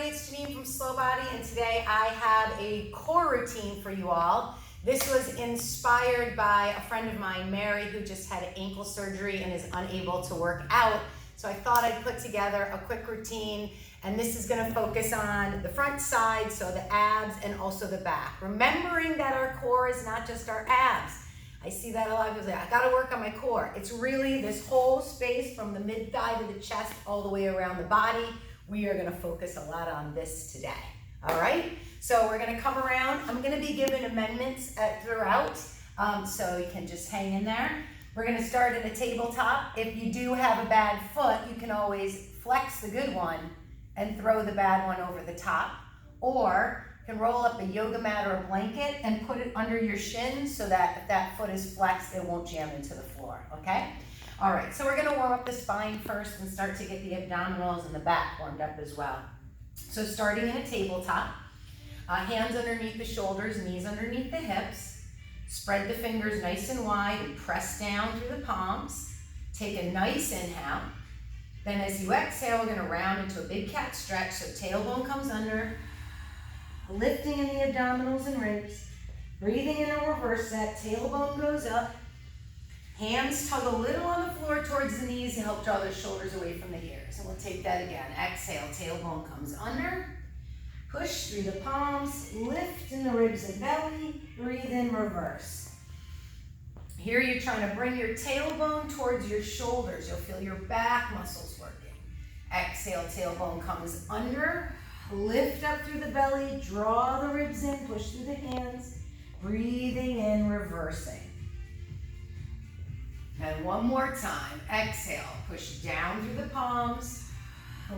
it's Janine from Slow Body, and today I have a core routine for you all. This was inspired by a friend of mine, Mary, who just had ankle surgery and is unable to work out. So I thought I'd put together a quick routine, and this is gonna focus on the front side, so the abs and also the back. Remembering that our core is not just our abs. I see that a lot of people say, I gotta work on my core. It's really this whole space from the mid-thigh to the chest all the way around the body. We are gonna focus a lot on this today, all right? So we're gonna come around. I'm gonna be giving amendments throughout, so you can just hang in there. We're gonna start in a tabletop. If you do have a bad foot, you can always flex the good one and throw the bad one over the top, or you can roll up a yoga mat or a blanket and put it under your shins so that if that foot is flexed, it won't jam into the floor, okay? All right, so we're gonna warm up the spine first and start to get the abdominals and the back warmed up as well. So starting in a tabletop, hands underneath the shoulders, knees underneath the hips. Spread the fingers nice and wide and press down through the palms. Take a nice inhale. Then as you exhale, we're gonna round into a big cat stretch, so tailbone comes under. Lifting in the abdominals and ribs. Breathing in a reverse set, tailbone goes up. Hands tug a little on the floor towards the knees to help draw the shoulders away from the ears. And we'll take that again. Exhale, tailbone comes under. Push through the palms, lift in the ribs and belly. Breathe in reverse. Here you're trying to bring your tailbone towards your shoulders. You'll feel your back muscles working. Exhale, tailbone comes under. Lift up through the belly, draw the ribs in, push through the hands. Breathing in, reversing. And one more time. Exhale, push down through the palms.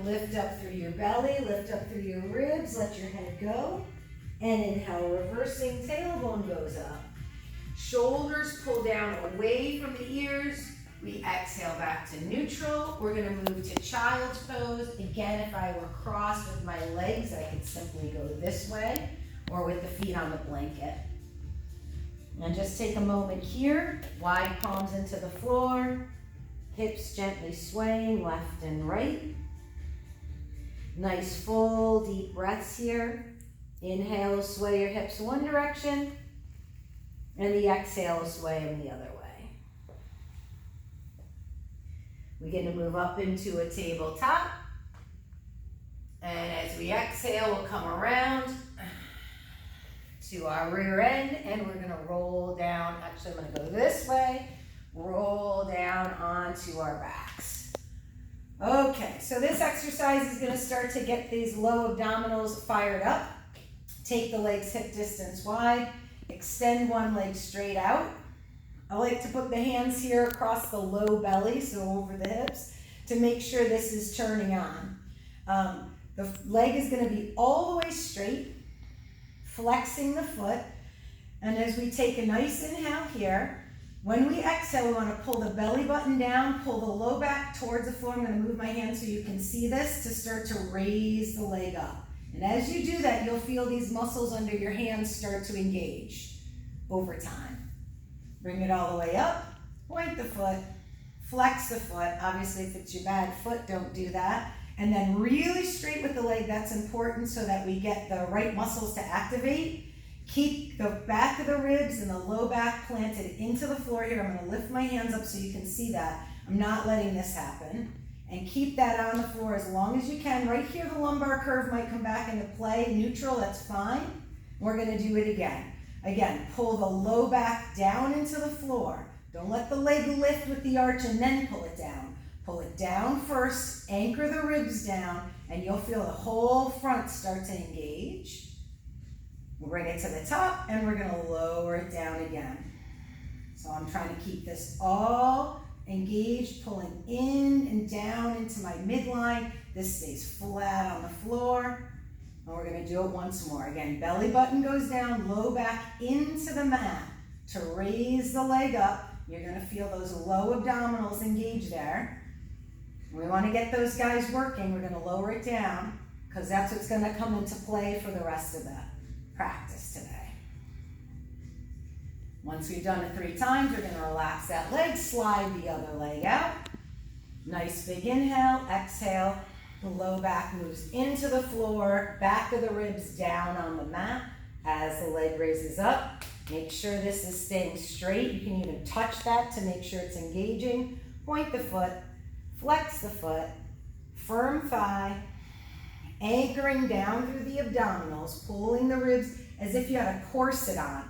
Lift up through your belly, lift up through your ribs, let your head go. And inhale, reversing, tailbone goes up. Shoulders pull down away from the ears. We exhale back to neutral. We're gonna move to child's pose. Again, if I were crossed with my legs, I could simply go this way, or with the feet on the blanket. And just take a moment here, wide palms into the floor, hips gently swaying left and right. Nice full deep breaths here. Inhale, sway your hips one direction, and the exhale, sway them the other way. We're going to move up into a tabletop. And as we exhale, we'll come around to our rear end, and we're going to roll down. Actually, I'm going to go this way. Roll down onto our backs. Okay, so this exercise is going to start to get these low abdominals fired up. Take the legs hip distance wide. Extend one leg straight out. I like to put the hands here across the low belly, so over the hips, to make sure this is turning on. The leg is going to be all the way straight, flexing the foot. And as we take a nice inhale here, when we exhale, we want to pull the belly button down, pull the low back towards the floor. I'm going to move my hand so you can see this to start to raise the leg up. And as you do that, you'll feel these muscles under your hands start to engage over time. Bring it all the way up, point the foot, flex the foot. Obviously, if it's your bad foot, don't do that. And then really straight with the leg, that's important so that we get the right muscles to activate. Keep the back of the ribs and the low back planted into the floor here. I'm gonna lift my hands up so you can see that. I'm not letting this happen. And keep that on the floor as long as you can. Right here, the lumbar curve might come back into play. Neutral, that's fine. We're gonna do it again. Again, pull the low back down into the floor. Don't let the leg lift with the arch and then pull it down. Pull it down first, anchor the ribs down, and you'll feel the whole front start to engage. We'll bring it to the top, and we're gonna lower it down again. So I'm trying to keep this all engaged, pulling in and down into my midline. This stays flat on the floor. And we're going to do it once more. Again, belly button goes down, low back into the mat to raise the leg up. You're going to feel those low abdominals engage there. We want to get those guys working. We're going to lower it down because that's what's going to come into play for the rest of the practice today. Once we've done it 3 times, we're going to relax that leg, slide the other leg out. Nice big inhale, exhale, The low back moves into the floor, back of the ribs down on the mat as the leg raises up. Make sure this is staying straight. You can even touch that to make sure it's engaging. Point the foot, flex the foot, firm thigh, anchoring down through the abdominals, pulling the ribs as if you had a corset on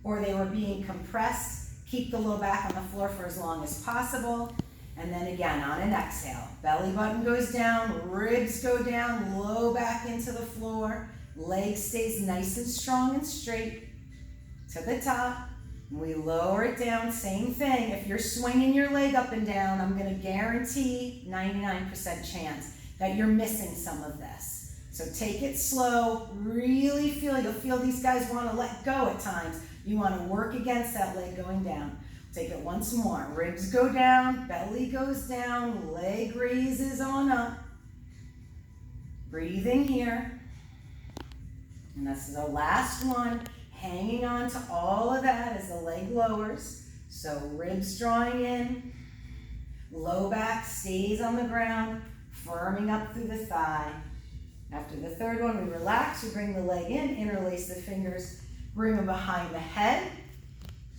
or they were being compressed. Keep the low back on the floor for as long as possible. And then again, on an exhale, belly button goes down, ribs go down, low back into the floor, leg stays nice and strong and straight to the top. We lower it down, same thing. If you're swinging your leg up and down, I'm gonna guarantee 99% chance that you're missing some of this. So take it slow, really feel, you'll feel these guys wanna let go at times. You wanna work against that leg going down. Take it once more. Ribs go down, belly goes down, leg raises on up. Breathing here. And this is the last one. Hanging on to all of that as the leg lowers. So ribs drawing in. Low back stays on the ground, firming up through the thigh. After the third one, we relax. We bring the leg in, interlace the fingers, bring them behind the head.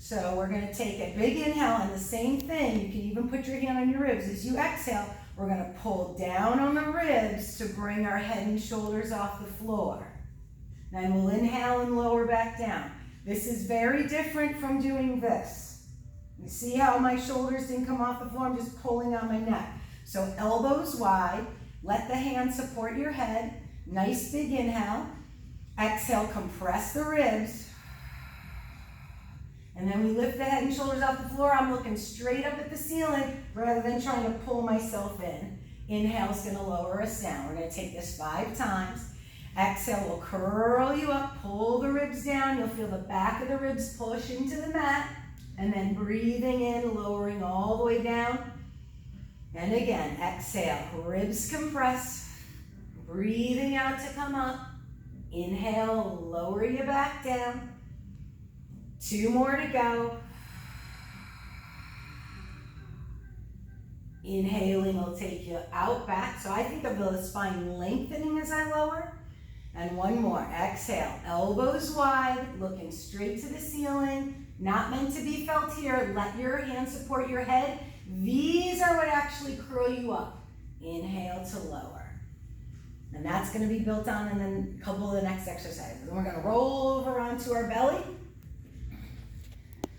So we're going to take a big inhale and the same thing. You can even put your hand on your ribs. As you exhale, we're going to pull down on the ribs to bring our head and shoulders off the floor. Then we'll inhale and lower back down. This is very different from doing this. You see how my shoulders didn't come off the floor? I'm just pulling on my neck. So elbows wide. Let the hands support your head. Nice big inhale. Exhale, compress the ribs. And then we lift the head and shoulders off the floor. I'm looking straight up at the ceiling rather than trying to pull myself in. Inhale's gonna lower us down. We're gonna take this 5 times. Exhale will curl you up, pull the ribs down. You'll feel the back of the ribs push into the mat. And then breathing in, lowering all the way down. And again, exhale, ribs compress. Breathing out to come up. Inhale, lower you back down. 2 more to go. Inhaling will take you out back. So I think of the spine lengthening as I lower. And 1 more. Exhale, elbows wide, looking straight to the ceiling. Not meant to be felt here. Let your hands support your head. These are what actually curl you up. Inhale to lower. And that's going to be built on in a couple of the next exercises. And we're going to roll over onto our belly.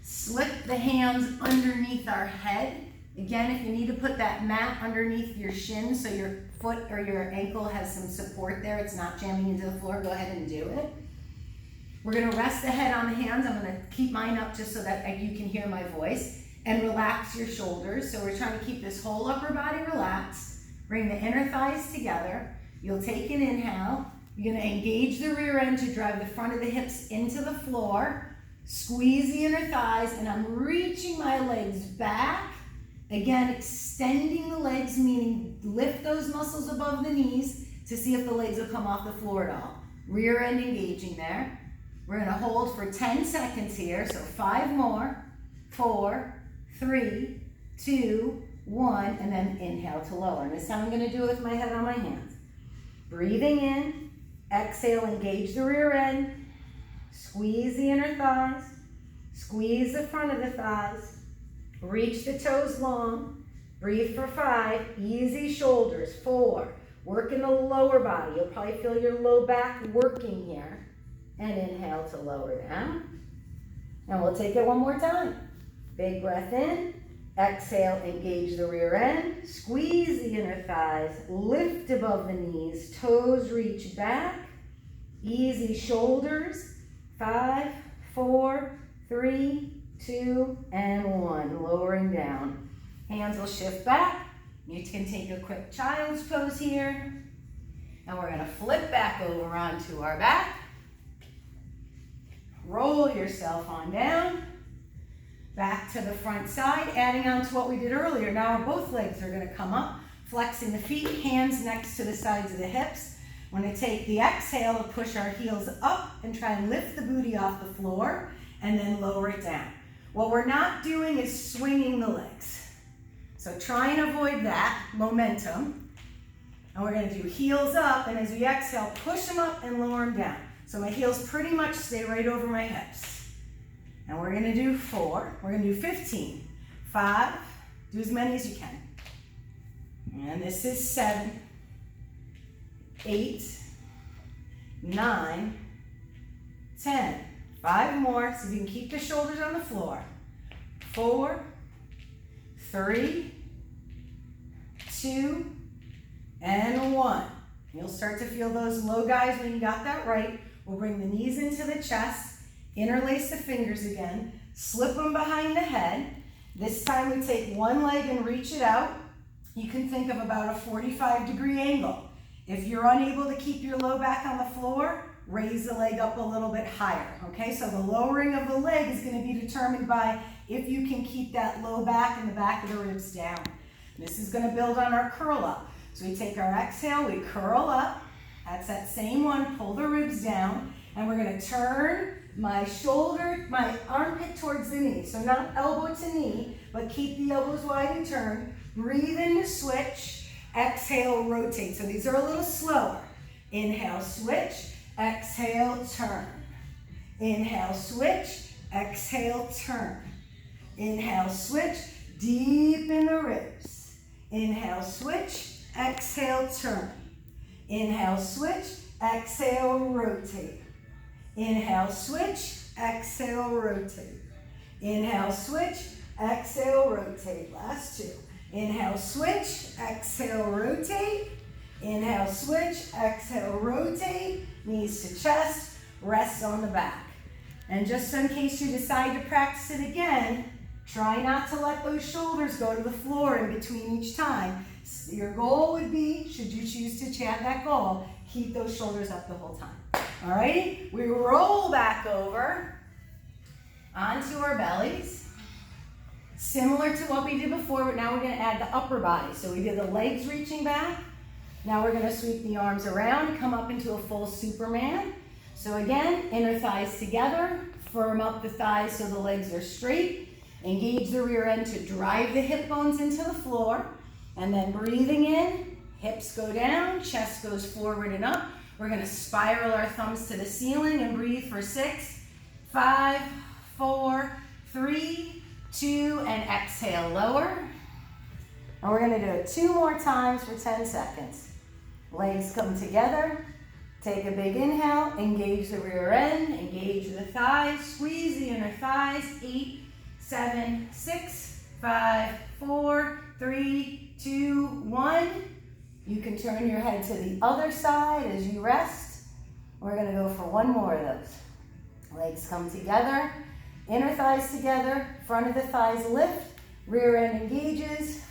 Slip the hands underneath our head. Again, if you need to put that mat underneath your shin so your foot or your ankle has some support there, it's not jamming into the floor, go ahead and do it. We're gonna rest the head on the hands. I'm gonna keep mine up just so that you can hear my voice, and relax your shoulders. So we're trying to keep this whole upper body relaxed. Bring the inner thighs together. You'll take an inhale. You're gonna engage the rear end to drive the front of the hips into the floor. Squeeze the inner thighs, and I'm reaching my legs back. Again, extending the legs, meaning lift those muscles above the knees to see if the legs will come off the floor at all. Rear end engaging there. We're gonna hold for 10 seconds here, so 5 more. 4, 3, 2, 1, and then inhale to lower. And this time I'm gonna do it with my head on my hands. Breathing in, exhale, engage the rear end. Squeeze the inner thighs, squeeze the front of the thighs, reach the toes long, breathe for 5, easy shoulders, 4, work in the lower body. You'll probably feel your low back working here. And inhale to lower down. And we'll take it 1 more time. Big breath in, exhale, engage the rear end, squeeze the inner thighs, lift above the knees, toes reach back, easy shoulders. 5, 4, 3, 2, and 1. Lowering down. Hands will shift back. You can take a quick child's pose here. And we're going to flip back over onto our back. Roll yourself on down. Back to the front side, adding on to what we did earlier. Now both legs are going to come up, flexing the feet, hands next to the sides of the hips. We're going to take the exhale to push our heels up and try and lift the booty off the floor and then lower it down. What we're not doing is swinging the legs. So try and avoid that momentum. And we're gonna do heels up, and as we exhale, push them up and lower them down. So my heels pretty much stay right over my hips. And we're gonna do 4, we're gonna do 15. 5, do as many as you can. And this is 7, 8, 9, 10. 5 more, so you can keep the shoulders on the floor. 4, 3, 2, and 1. You'll start to feel those low guys when you got that right. We'll bring the knees into the chest, interlace the fingers again, slip them behind the head. This time we take one leg and reach it out. You can think of about a 45-degree angle. If you're unable to keep your low back on the floor, raise the leg up a little bit higher, okay? So the lowering of the leg is gonna be determined by if you can keep that low back and the back of the ribs down. This is gonna build on our curl up. So we take our exhale, we curl up. That's that same one, pull the ribs down, and we're gonna turn my shoulder, my armpit towards the knee. So not elbow to knee, but keep the elbows wide and turn. Breathe in to switch, exhale, rotate. So these are a little slower. Inhale, switch, exhale, turn. Inhale, switch, exhale, turn. Inhale, switch, deep in the ribs. Inhale, switch, exhale, turn. Inhale, switch, exhale, rotate. Inhale, switch, exhale, rotate. Inhale, switch, exhale, rotate. Last 2. Inhale, switch, exhale, rotate. Inhale, switch, exhale, rotate. Knees to chest, rest on the back. And just in case you decide to practice it again, try not to let those shoulders go to the floor in between each time. Your goal would be, should you choose to have that goal, keep those shoulders up the whole time. All righty, we roll back over onto our bellies. Similar to what we did before, but now we're gonna add the upper body. So we did the legs reaching back. Now we're gonna sweep the arms around, come up into a full Superman. So again, inner thighs together, firm up the thighs so the legs are straight. Engage the rear end to drive the hip bones into the floor. And then breathing in, hips go down, chest goes forward and up. We're gonna spiral our thumbs to the ceiling and breathe for 6, 5, 4, 3, 2, and exhale, lower. And we're gonna do it 2 more times for 10 seconds. Legs come together. Take a big inhale, engage the rear end, engage the thighs, squeeze the inner thighs. 8, 7, 6, 5, 4, 3, 2, 1. You can turn your head to the other side as you rest. We're gonna go for 1 more of those. Legs come together, inner thighs together, front of the thighs lift, rear end engages.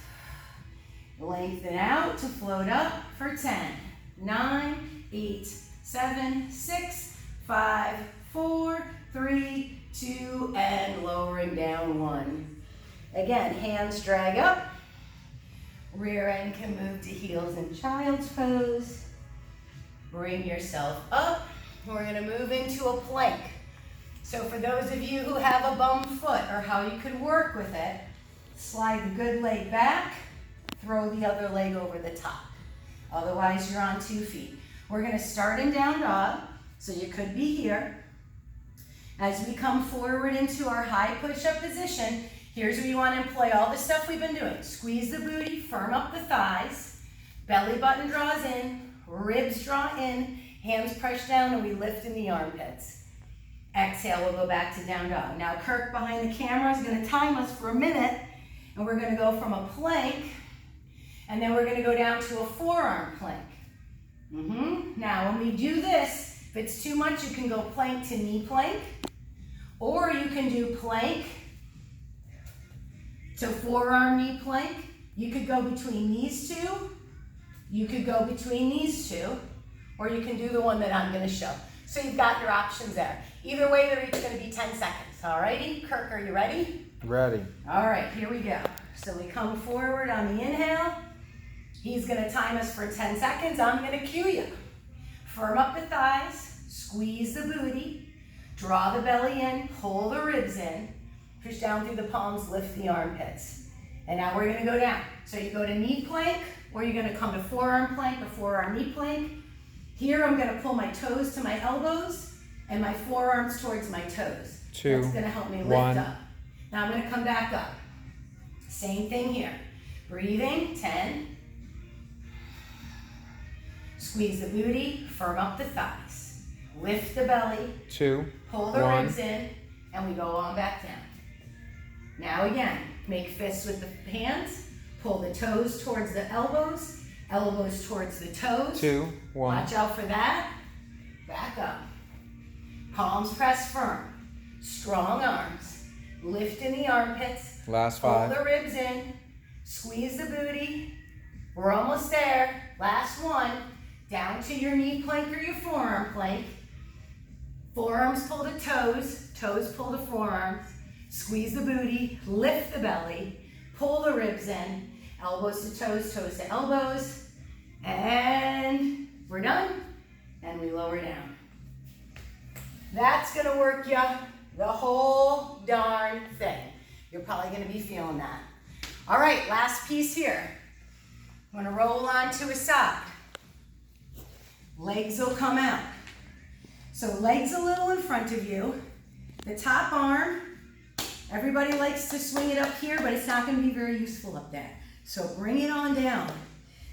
Lengthen out to float up for 10, 9, 8, 7, 6, 5, 4, 3, 2, and lowering down 1. Again, hands drag up. Rear end can move to heels in child's pose. Bring yourself up. We're gonna move into a plank. So for those of you who have a bum foot or how you could work with it, slide the good leg back, throw the other leg over the top. Otherwise, you're on 2 feet. We're gonna start in down dog, so you could be here. As we come forward into our high push-up position, here's where you wanna employ all the stuff we've been doing. Squeeze the booty, firm up the thighs, belly button draws in, ribs draw in, hands press down, and we lift in the armpits. Exhale, we'll go back to down dog. Now Kirk behind the camera is gonna time us for a minute, and we're gonna go from a plank, and then we're gonna go down to a forearm plank. Now, when we do this, if it's too much, you can go plank to knee plank, or you can do plank to forearm knee plank. You could go between these 2. You could go between these 2, or you can do the one that I'm gonna show. So you've got your options there. Either way, they're each gonna be 10 seconds. All righty, Kirk, are you ready? Ready. All right, here we go. So we come forward on the inhale. He's gonna time us for 10 seconds. I'm gonna cue you. Firm up the thighs, squeeze the booty, draw the belly in, pull the ribs in, push down through the palms, lift the armpits. And now we're gonna go down. So you go to knee plank, or you're gonna come to forearm plank or forearm knee plank. Here I'm gonna pull my toes to my elbows and my forearms towards my toes. 2, That's gonna help me lift 1. up. Now I'm gonna come back up. Same thing here. Breathing, 10. Squeeze the booty, firm up the thighs. Lift the belly, 2, pull the 1. ribs in, and we go on back down. Now again, make fists with the hands, pull the toes towards the elbows, elbows towards the toes. 2, 1. Watch out for that. Back up. Palms press firm. Strong arms. Lift in the armpits. Last Pull 5. the ribs in. Squeeze the booty. We're almost there. Last one. Down to your knee plank or your forearm plank. Forearms pull to toes. Toes pull to forearms. Squeeze the booty. Lift the belly. Pull the ribs in. Elbows to toes, toes to elbows. And we're done. And we lower down. That's gonna work ya the whole darn thing. You're probably gonna be feeling that. All right, last piece here. I'm gonna roll onto a side. Legs will come out. So legs a little in front of you. The top arm, everybody likes to swing it up here, but it's not gonna be very useful up there. So bring it on down.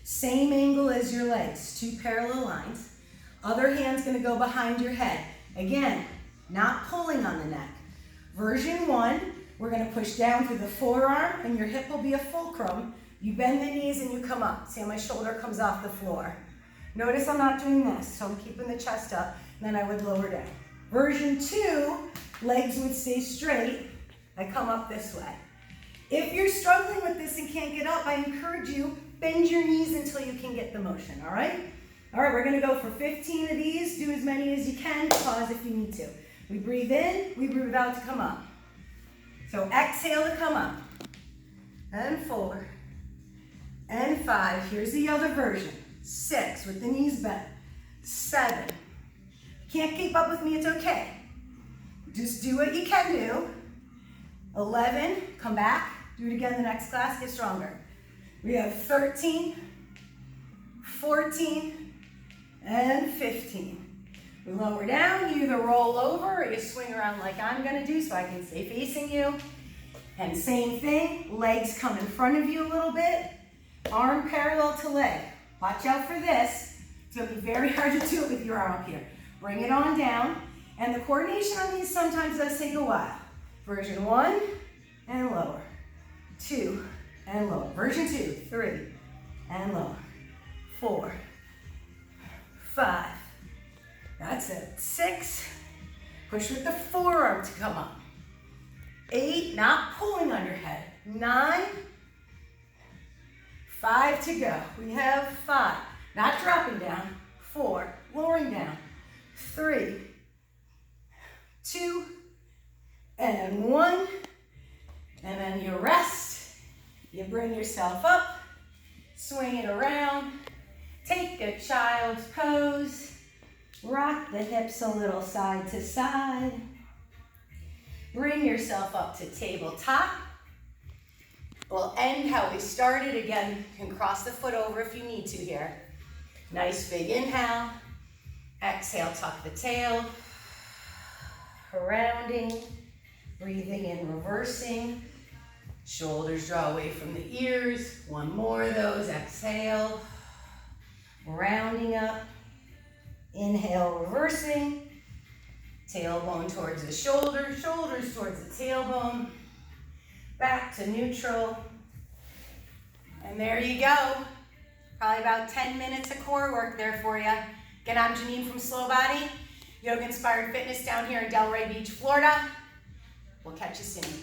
Same angle as your legs, 2 parallel lines. Other hand's gonna go behind your head. Again, not pulling on the neck. Version 1, we're gonna push down through the forearm and your hip will be a fulcrum. You bend the knees and you come up. See how my shoulder comes off the floor. Notice I'm not doing this, so I'm keeping the chest up, and then I would lower down. Version 2, legs would stay straight. I come up this way. If you're struggling with this and can't get up, I encourage you, bend your knees until you can get the motion, all right? All right, we're gonna go for 15 of these. Do as many as you can, pause if you need to. We breathe in, we breathe out to come up. So exhale to come up. And 4. And 5, here's the other version. 6, with the knees bent. 7. Can't keep up with me, it's okay. Just do what you can do. 11, come back. Do it again the next class, get stronger. We have 13, 14, and 15. We lower down, you either roll over or you swing around like I'm gonna do so I can stay facing you. And same thing, legs come in front of you a little bit, arm parallel to leg. Watch out for this. It's gonna be very hard to do it with your arm up here. Bring it on down, and the coordination on these sometimes does take a while. Version 1, and lower. 2, and lower. Version 2, 3, and lower. 4, 5. That's it. 6. Push with the forearm to come up. 8, not pulling on your head. 9. 5 to go. We have 5. Not dropping down. 4, lowering down. 3, 2, and 1. And then you rest. You bring yourself up. Swing it around. Take a child's pose. Rock the hips a little side to side. Bring yourself up to tabletop. We'll end how we started. Again, you can cross the foot over if you need to here. Nice big inhale. Exhale, tuck the tail. Rounding. Breathing in, reversing. Shoulders draw away from the ears. One more of those. Exhale. Rounding up. Inhale, reversing. Tailbone towards the shoulder, shoulders towards the tailbone. Back to neutral. And there you go. Probably about 10 minutes of core work there for you. Again, I'm Janine from Slow Body, Yoga Inspired Fitness down here in Delray Beach, Florida. We'll catch you soon.